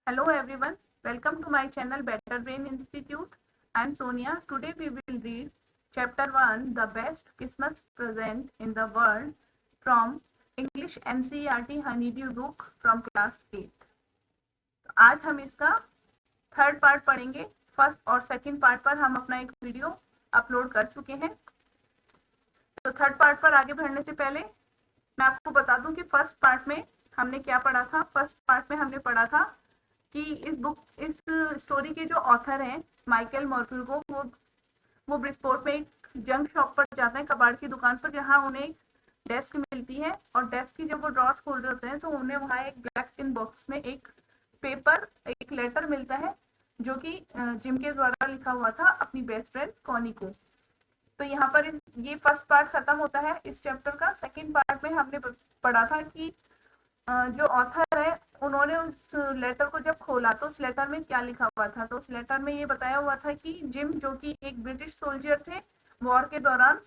Hello everyone, welcome to my channel Better Brain Institute. I am Sonia. Today we will read Chapter 1, The Best Christmas Present in the World from English NCERT Honeydew book from class 8. तो आज हम इसका third part पढ़ेंगे। First और second part पर हम अपना एक वीडियो अपलोड कर चुके हैं। तो थर्ड पार्ट पर आगे बढ़ने से पहले मैं आपको बता दूं कि फर्स्ट पार्ट में हमने क्या पढ़ा था। फर्स्ट पार्ट में हमने पढ़ा था कि इस स्टोरी के जो ऑथर हैं माइकल मॉर्फिल्को, वो ब्रिस्पोर्ट में एक जंक शॉप पर जाते हैं, कबाड़ की दुकान पर, जहां उन्हें एक डेस्क मिलती है और डेस्क की जब वो ड्रॉर्स खोल रहे होते हैं तो उन्हें वहां एक ब्लैक टिन बॉक्स में एक पेपर, एक लेटर मिलता है जो कि जिम के द्वारा लिखा हुआ था अपनी बेस्ट फ्रेंड कॉनी को। तो यहाँ पर ये फर्स्ट पार्ट खत्म होता है इस चैप्टर का। सेकंड पार्ट में हमने पढ़ा था कि जो ऑथर है उन्होंने उस लेटर को जब खोला तो उस लेटर में क्या लिखा हुआ था। तो उस लेटर में ये बताया हुआ था कि जिम, जो कि एक ब्रिटिश सोल्जर थे, वॉर के दौरान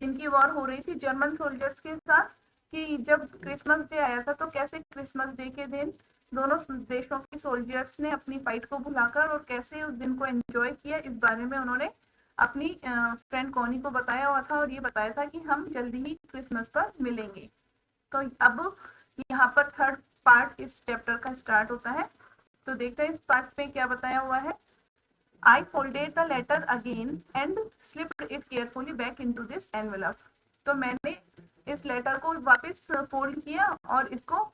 जिनकी वॉर हो रही थी जर्मन सोल्जर्स के साथ, कि जब क्रिसमस डे आया था तो कैसे क्रिसमस डे के दिन दोनों देशों के सोल्जर्स ने अपनी फाइट को भुलाकर और कैसे उस दिन को एंजॉय किया, इस बारे में उन्होंने अपनी फ्रेंड कॉनी को बताया हुआ था और ये बताया था कि हम जल्दी ही क्रिसमस पर मिलेंगे। तो अब यहाँ पर थर्ड पार्ट इस चैप्टर का स्टार्ट होता है। तो देखते हैं इस पार्ट में क्या बताया हुआ है। I folded the letter again and slipped it carefully back into this envelope. तो मैंने इस लेटर को वापस फोल्ड किया और इसको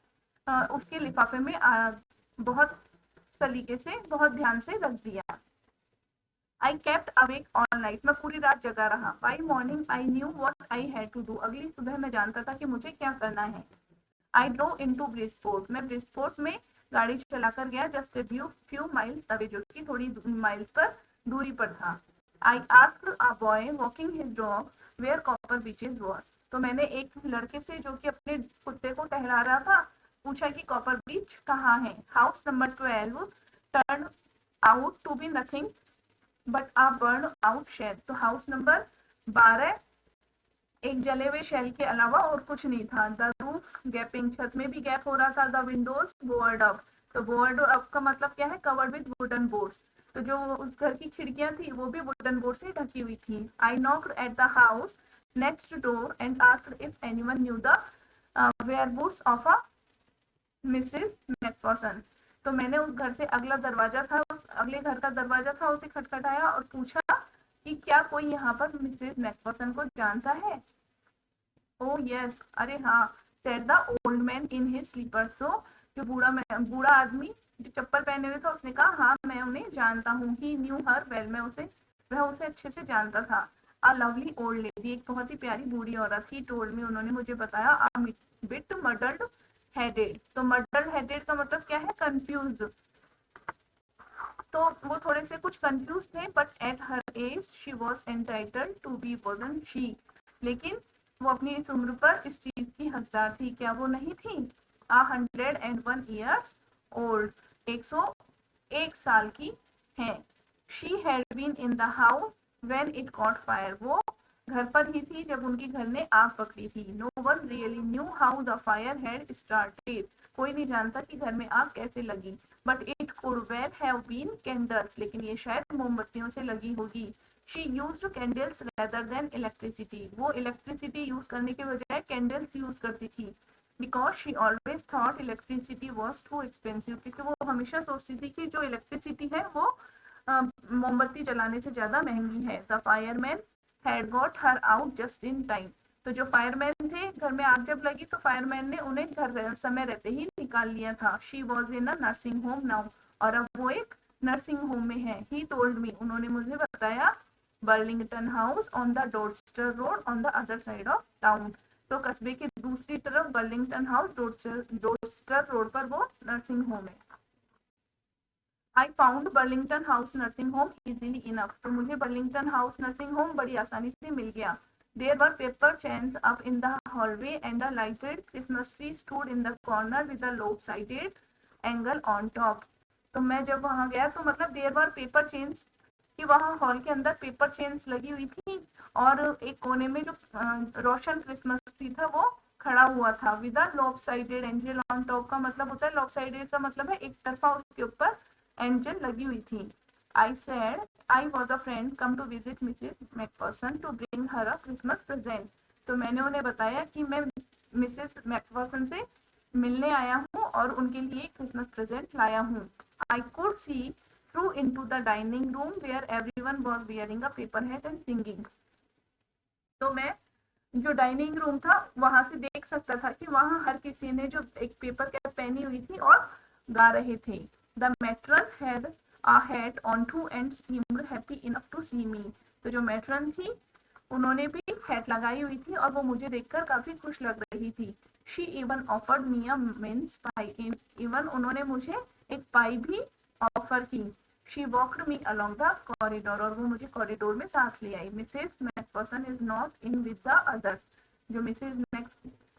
उसके लिफाफे में बहुत सलीके से, बहुत ध्यान से रख दिया। I kept awake all night. मैं पूरी रात जगा रहा। By morning I knew what I had to do. अगली सुबह मैं जानता था कि मुझे क्या करना है। I drove into Bridgeport. मैं ब्रिजपोर्ट में गाड़ी चलाकर गया। जस्ट फ्यू माइल्स अवे, जो कि थोड़ी माइल्स पर दूरी पर था। I asked a boy walking his dog where Copper Beaches was. तो मैंने एक लड़के से जो कि अपने कुत्ते को टहला रहा था पूछा कि कॉपर बीच कहाँ है। House number 12 turn out to be nothing but a burn out shed. तो हाउस नंबर 12 एक जले हुए शेल के अलावा और कुछ नहीं था। द रूफ गैपिंग, छत में भी गैप हो रहा था। द विंडोज बोर्ड अप, तो बोर्ड अप का मतलब क्या है, कवर्ड विद वुडन बोर्ड्स। तो जो उस घर की खिड़कियां थी वो भी वुडन बोर्ड से ढकी हुई थी। I knocked at the house next door and asked if anyone knew the whereabouts of a Mrs McPherson. तो मैंने उस घर से अगला दरवाजा था, उस अगले घर का दरवाजा था, उसे खटखटाया और पूछा कि क्या कोई यहाँ पर मिसेस मैकफर्सन को जानता है। ओ यस, अरे हाँ, said the old man in his slippers. तो जो बूढ़ा आदमी जो चप्पल पहने हुए था उसने कहा हाँ मैं उन्हें जानता हूँ। ही न्यू हर वेल, वह उसे अच्छे से जानता था। अ लवली ओल्ड लेडी, एक बहुत ही प्यारी बूढ़ी औरत थी। टोल्ड मी, उन्होंने मुझे बताया। अ बिट मर्डर्ड हेडेड, तो मर्डर्ड हेडेड का मतलब क्या है, कंफ्यूज्ड। तो वो थोड़े से कुछ कंफ्यूज थे। But at her age she was entitled to be, wasn't she, लेकिन वो अपनी इस उम्र पर इस चीज की हकदार थी। क्या वो नहीं थी। 101 years old, 101 साल की है। She had been in the house when it caught fire, वो घर पर ही थी जब उनके घर ने आग पकड़ी थी। No one really knew how the fire had started, कोई नहीं जानता कि घर में आग कैसे लगी। But it could well have been candles, लेकिन ये शायद मोमबत्तियों से लगी होगी। She used candles rather than electricity, वो इलेक्ट्रिसिटी यूज करने के बजाय कैंडल्स यूज करती थी। Because she always thought electricity was too expensive, क्योंकि वो हमेशा सोचती थी कि जो इलेक्ट्रिसिटी है वो मोमबत्ती जलाने से ज्यादा महंगी है। The fireman had got her out just in time, तो जो फायरमैन थे, घर में आग जब लगी तो फायरमैन ने उन्हें घर समय रहते ही निकाल लिया था। She was in a nursing home now, और अब वो एक नर्सिंग होम में है। ही टोल्ड मी, उन्होंने मुझे बताया। Burlington House on the Dorchester Road on the other side of town, तो कस्बे की दूसरी तरफ बर्लिंगटन हाउस डोर्चेस्टर रोड पर वो नर्सिंग होम है। I found Burlington house nursing home easily enough, तो मुझे बर्लिंगटन हाउस नर्सिंग होम बड़ी आसानी से मिल गया। There were paper chains up in the hallway and a lighted Christmas tree stood in the corner with a lopsided angle on top. तो मैं जब वहां गया तो मतलब देयर वर पेपर चेन्स, कि वहां हॉल के अंदर पेपर चेन्स लगी हुई थी और एक कोने में जो रोशन क्रिसमस ट्री था वो खड़ा हुआ था with a lopsided angel on top का मतलब होता है, लॉपसाइडेड का मतलब है एक तरफा उसके ऊपर एंजल लगी हुई थी। I said I was a friend come to visit Mrs McPherson to bring her a Christmas present. तो मैंने उन्हें बताया कि मैं मिसेस मैकफर्सन से मिलने आया हूँ और उनके लिए क्रिसमस प्रेजेंट लाया हूँ। I could see through into the dining room where everyone was wearing a paper hat and singing. तो मैं जो डाइनिंग रूम था वहां से देख सकता था कि वहां हर किसी ने जो एक पेपर कैप पहनी हुई थी और गा रहे थे। The matron had a hat on too and seemed happy enough to see me. तो जो मैट्रन थी उन्होंने भी हैट लगाई हुई थी और वो मुझे देखकर काफी खुश लग रही थी। She even offered me a mince pie, even उन्होंने मुझे एक पाई भी ऑफर की। She walked me along the corridor और वो मुझे कॉरिडोर में साथ ले आई। Mrs McPherson is not in with the others. जो मिसेस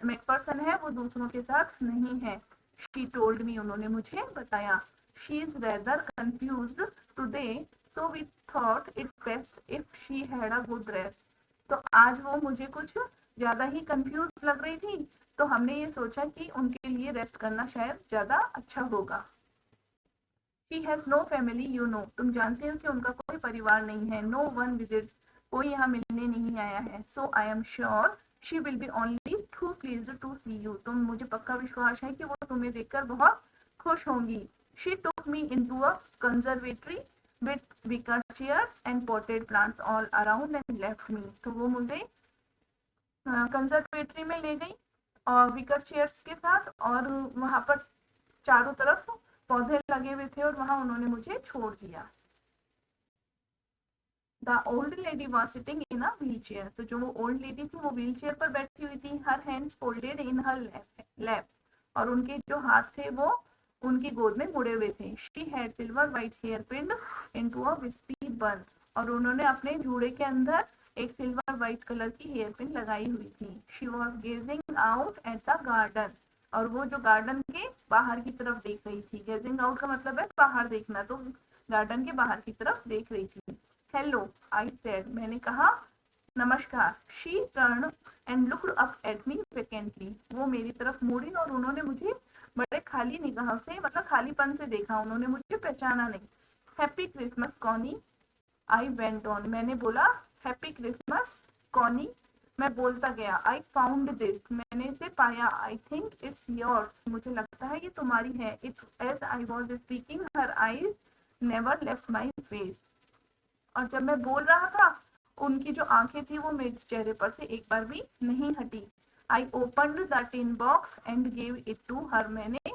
मैकफर्सन है वो दूसरों के साथ नहीं है। शी टोल्ड मी, उन्होंने मुझे बताया। She is rather confused today so we thought it best if she had a good rest. तो आज वो मुझे कुछ ज्यादा ही कंफ्यूज लग रही थी, तो हमने ये सोचा कि उनके लिए रेस्ट करना शायद ज्यादा अच्छा होगा। She has no family you know, तुम जानते हो कि उनका कोई परिवार नहीं है। नो वन विजिट्स, कोई यहाँ मिलने नहीं आया है। So I am sure she will be only too pleased to see you, तो मुझे पक्का विश्वास है कि वो तुम्हें देखकर बहुत खुश होंगी। She took me into a conservatory with wicker chairs and potted plants all around and left me। तो वो मुझे कंजर्वेटरी में ले गई और विकर चेयर्स के साथ, और वहां पर चारों तरफ पौधे लगे हुए थे और वहां उन्होंने मुझे छोड़ दिया। The old lady was sitting in a wheel chair, तो जो वो ओल्ड लेडी थी वो व्हील चेयर पर बैठी हुई थी। हर हैंड्स फोल्डेड इन हर लैप, और उनके जो हाथ थे वो उनकी गोद में मुड़े हुए थे। She had silver white hair pinned into a wispy bun, और उन्होंने अपने जूड़े के अंदर एक सिल्वर व्हाइट कलर की हेयर पिन लगाई हुई थी। She was gazing out at the garden, और वो जो गार्डन के बाहर की तरफ देख रही थी। गेजिंग आउट का मतलब है बाहर देखना, तो गार्डन के बाहर की तरफ देख रही थी। हेलो आई सेड, मैंने कहा नमस्कार। She turn and looked up at me vacantly, वो मेरी तरफ मुड़ी और उन्होंने मुझे बड़े खाली निगाह से, मतलब खालीपन से देखा, उन्होंने मुझे पहचाना नहीं। Happy Christmas Connie, I went on, मैंने बोला हैप्पी क्रिसमस कॉनी, मैं बोलता गया। आई फाउंड दिस, मैंने इसे पाया। आई थिंक इट्स योर्स, मुझे लगता है ये तुम्हारी है। It as I was speaking her eyes never left my face, और जब मैं बोल रहा था उनकी जो आंखें थी वो मेरे चेहरे पर से एक बार भी नहीं हटी। I opened the tin box and gave it to her, मैंने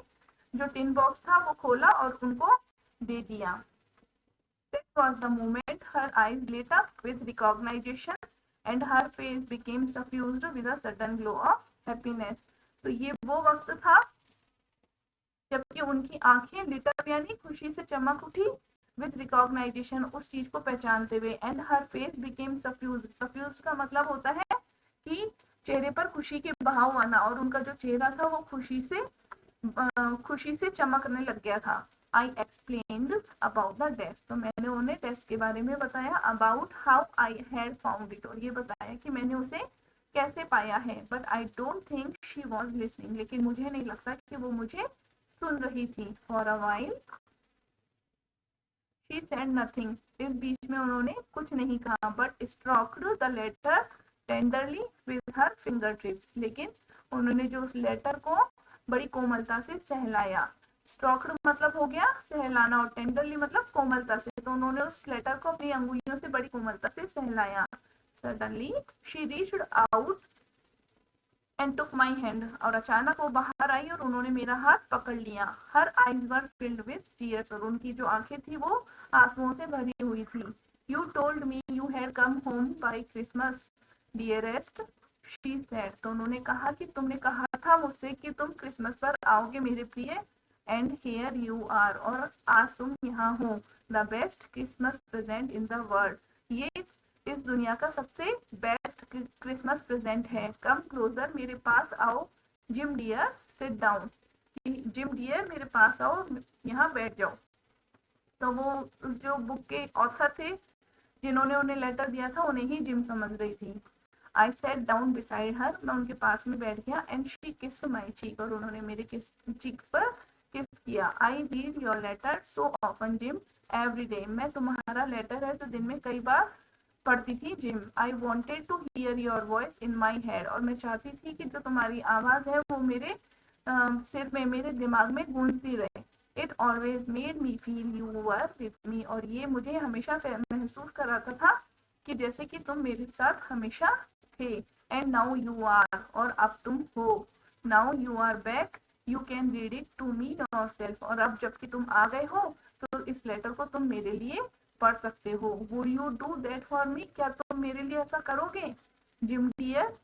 जो टिन बॉक्स था वो खोला और उनको दे दिया। That was the moment her eyes lit up with recognition and her face became suffused with a sudden glow of happiness। तो ये वो वक्त था जबकि उनकी आंखें लिट अप यानी खुशी से चमक उठी, विद रिकॉग्नाइजेशन उस चीज को पहचानते हुए, and her face became suffuse, suffuse का मतलब होता है कि चेहरे पर खुशी के बहाव आना, और उनका जो चेहरा था वो खुशी से चमकने लग गया था। आई एक्सप्लेन्ड अबाउट द टेस्ट, तो मैंने उन्हें टेस्ट के बारे में बताया। About how I had found it, और ये बताया कि मैंने उसे कैसे पाया है। But I don't think she was listening, लेकिन मुझे नहीं लगता कि वो मुझे सुन रही थी। For a while she said nothing, इस बीच में उन्होंने कुछ नहीं कहा। But stroked the letter tenderly with her finger tips, लेकिन उन्होंने जो उस लेटर को बड़ी कोमलता से सहलाया। स्ट्रोक्ड मतलब हो गया सहलाना, और टेंडरली मतलब कोमलता से, तो उन्होंने उस लेटर को अपनी अंगुलियों से बड़ी कोमलता से सहलाया। Suddenly she reached out and took my hand, और अचानक वो बाहर आई और उन्होंने मेरा हाथ पकड़ लिया। Her eyes were filled with tears, और उनकी जो आंखें थी वो आंसुओं से भरी हुई थी। You told me you had come home by Christmas dearest, she said, तो उन्होंने कहा कि तुमने कहा था मुझसे कि तुम क्रिसमस पर आओगे मेरे प्रिय, एंड हियर यू आर, और आज तुम यहाँ हो। The best Christmas present in the world, ये इस दुनिया का सबसे बेस्ट क्रिसमस प्रेजेंट है। कम क्लोजर, मेरे पास आओ। Jim dear sit down, Jim dear मेरे पास आओ, यहाँ बैठ जाओ। तो वो उस जो बुक के ऑथर थे जिन्होंने उन्हें लेटर दिया था उन्हें ही जिम समझ रही थी। I sat down beside her, मैं उनके पास में बैठ गया, and she kissed my cheek, और उन्होंने मेरे चीक्स पर किस किया। I read your letter so often Jim every day, मैं तुम्हारा लेटर है तो दिन में कई बार पढ़ती थी Jim. I wanted to hear your voice in my head, और मैं चाहती थी कि जो तुम्हारी आवाज है वो मेरे सिर में, मेरे दिमाग में गूंजती रहे। It always made me feel you were with me, और ये मुझे हमेशा महसूस कराता था कि जैसे कि तुम मेरे साथ हमेशा थे। एंड नाउ यू आर, और अब तुम हो। Now you are back, you can read it to me yourself, और अब जबकि तुम आ गए हो तो इस लेटर को तुम मेरे लिए पढ़ सकते हो। Would you do that for me, क्या तुम मेरे लिए ऐसा करोगे Jim dear?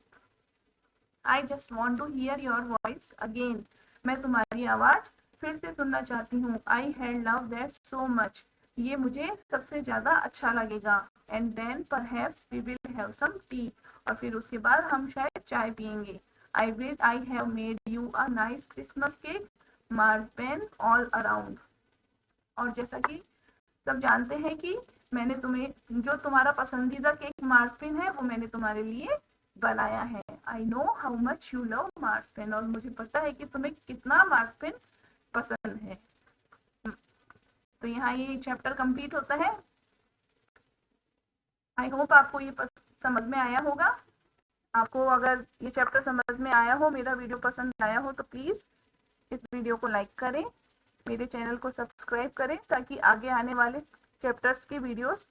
I just want to hear your voice again, मैं तुम्हारी आवाज फिर से सुनना चाहती हूँ। I had love that so much, ये मुझे सबसे ज्यादा अच्छा लगेगा। And then perhaps we will have some tea, और फिर उसके बाद हम शायद चाय पियेंगे। I will I have made you a nice Christmas cake, मार्पेन all around, और जैसा कि सब जानते हैं कि मैंने तुम्हें जो तुम्हारा पसंदीदा केक मार्सपिन है वो मैंने तुम्हारे लिए बनाया है। I know how much you love marzipan, और मुझे पता है कि तुम्हें कितना मार्सपिन पसंद है। तो यहाँ ये चैप्टर कंप्लीट होता है। आई होप आपको ये समझ में आया होगा। आपको अगर ये चैप्टर समझ में आया हो, मेरा वीडियो पसंद आया हो, तो प्लीज इस वीडियो को लाइक करें, मेरे चैनल को सब्सक्राइब करें, ताकि आगे आने वाले चैप्टर्स की वीडियोस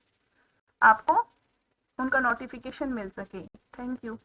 आपको उनका नोटिफिकेशन मिल सके। Thank you.